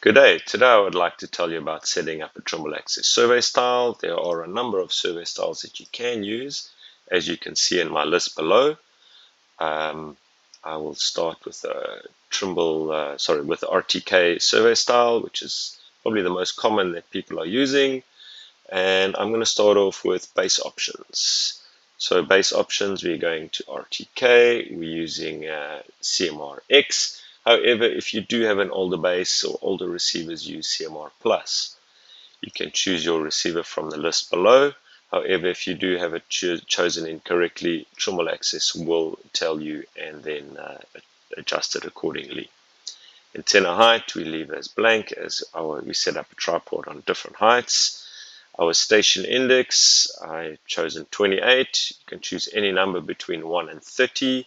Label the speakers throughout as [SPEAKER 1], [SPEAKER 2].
[SPEAKER 1] Good day. Today I would like to tell you about setting up a Trimble Access survey style. There are a number of survey styles that you can use, as you can see in my list below. I will start with the with the RTK survey style, which is probably the most common that people are using. And I'm going to start off with base options. So base options, we're going to RTK. We're using CMRX. However, if you do have an older base or older receivers, use CMR Plus. You can choose your receiver from the list below. However, if you do have it chosen incorrectly, Trimble Access will tell you and then adjust it accordingly. Antenna height, we leave as blank as we set up a tripod on different heights. Our station index, I've chosen 28. You can choose any number between 1 and 30.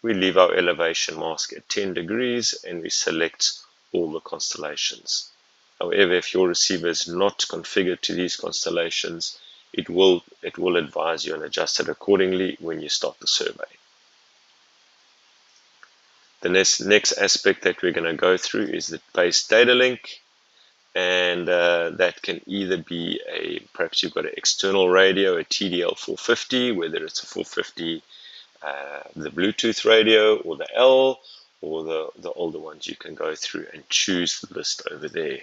[SPEAKER 1] We leave our elevation mask at 10 degrees and we select all the constellations. However, if your receiver is not configured to these constellations, it will advise you and adjust it accordingly when you start the survey. The next aspect that we're going to go through is the base data link, and that can either be perhaps you've got an external radio, a TDL 450, whether it's a 450 the Bluetooth radio or the L or the older ones. You can go through and choose the list over there.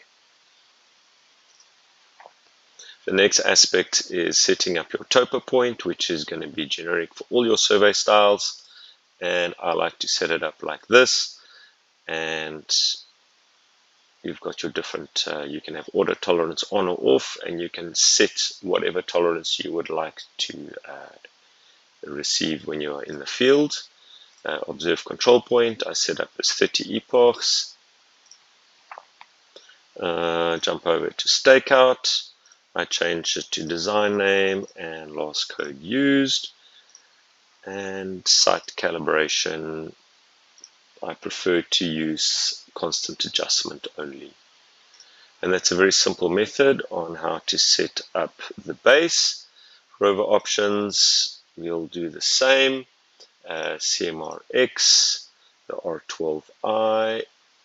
[SPEAKER 1] The next aspect is setting up your topo point, which is going to be generic for all your survey styles, and I like to set it up like this. And you've got your different you can have auto tolerance on or off, and you can set whatever tolerance you would like to receive when you are in the field. Observe control point, I set up as 30 epochs. Jump over to stakeout. I change it to design name and last code used. And site calibration, I prefer to use constant adjustment only. And that's a very simple method on how to set up the base. Rover options, we'll do the same. CMRX, the R12i,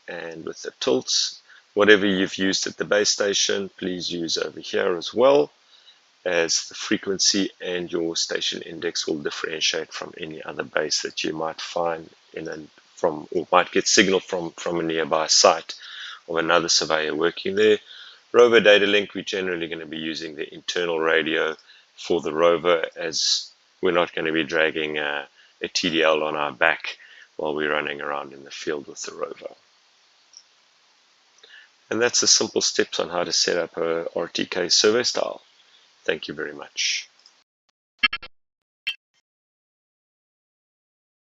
[SPEAKER 1] and with the tilts. Whatever you've used at the base station, please use over here as well, as the frequency and your station index will differentiate from any other base that you might find or might get signal from a nearby site of another surveyor working there. Rover data link, we're generally going to be using the internal radio for the Rover, as we're not going to be dragging a TDL on our back while we're running around in the field with the Rover. And that's the simple steps on how to set up a RTK survey style. Thank you very much.